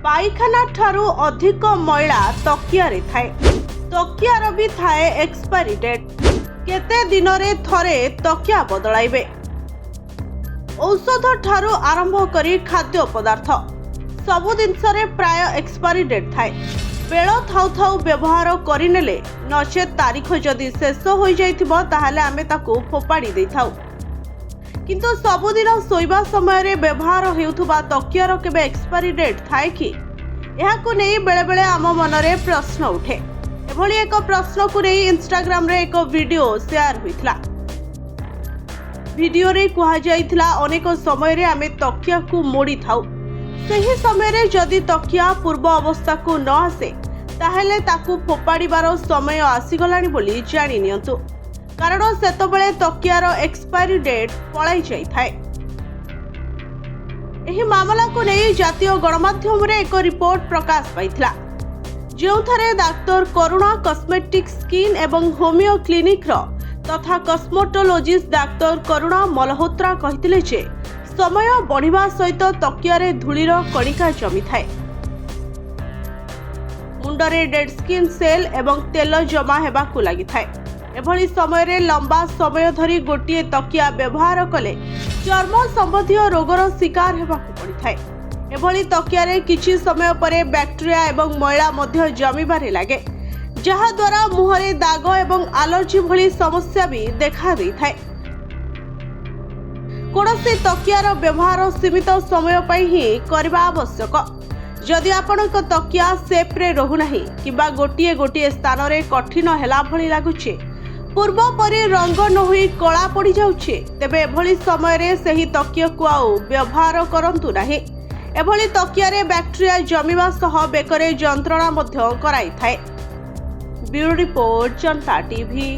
पायखाना ठारू अधिक मैला तकियारे थाए। तकियार भी थाए एक्सपायरी डेट। केते दिन रे थरे तकिया बदलाइबे। औषध ठारू आरंभ करी खाद्य पदार्थ सबु जिनसरे प्राय एक्सपायरी डेट थाए। बेल थाउ थाउ व्यवहार करिनेले नचेत तारीख जदि शेष हो जाइथिबो ताहाले आमे ताकू फोपाड़ी देथाउ। किंतु सबुदिन शोइबा समय रे व्यवहार हेउथुबा तकियार केबे एक्सपायरी डेट थाए कि एहाकू नै बेले बेले आम मनरे प्रश्न उठे। एभली एक प्रश्न को नै इंस्टाग्राम रे एक वीडियो शेयर होइथिला। वीडियो रे कुहा जाइथिला अनेक समय रे आमे तकिया को मोड़ी थाउ। सही समय रे जदि तकिया पूर्व अवस्था को न आसे ताहेले ताकू फोपाड़ीबार समय आसीगलानी बोली जानि नियंतु। कारण सेतबेले तकियार एक्सपायरी डेट पलाई जाई थाए। एही मामला को नै जातीय गणमाध्यम रे एक रिपोर्ट प्रकाश पाइथिला। जेउथारे डाक्टर करुणा कॉस्मेटिक स्किन एवं होमियो क्लिनिक रो तथा कस्मेटोलॉजिस्ट डाक्टर करुणा मल्होत्रा कहिथिले जे समय बढ़िबा सहित तकियारे धूलीर कणिका जमी थाए। मुंडरे डेड स्किन सेल एवं तेल जमा हेबाकू लागि थाए। एभली समय रे लंबा समय धरी गोटिए तकिया व्यवहार कले चर्म संबंधी रोगर शिकार हेबाकू पड़िथाए। एभली तकियारे किछि समय परे बैक्टेरिया एवं मैला मध्य जमीबारे लागे, जहा द्वारा मुहरे दाग एवं एलर्जी भली समस्या भी देखा देइथाए। कोनोसी तकियार व्यवहार सीमित समय पई ही करबा आवश्यक। जदि आपनक तकिया सेप रे रहु नाही किबा गोटिए गोटिए स्थान रे कठिन हेला भली लागुछे, पूर्व परि रंग न होई कला पड़ी जाउछे, तेबे एभली समय रे सही तकिया को आउ व्यवहार करंतु नाही। एभली तकिया रे बैक्टेरिया जमीबा सह बेकरे जंत्रणा मध्य कराई थाए। ब्यूरो रिपोर्ट जनता टीवी।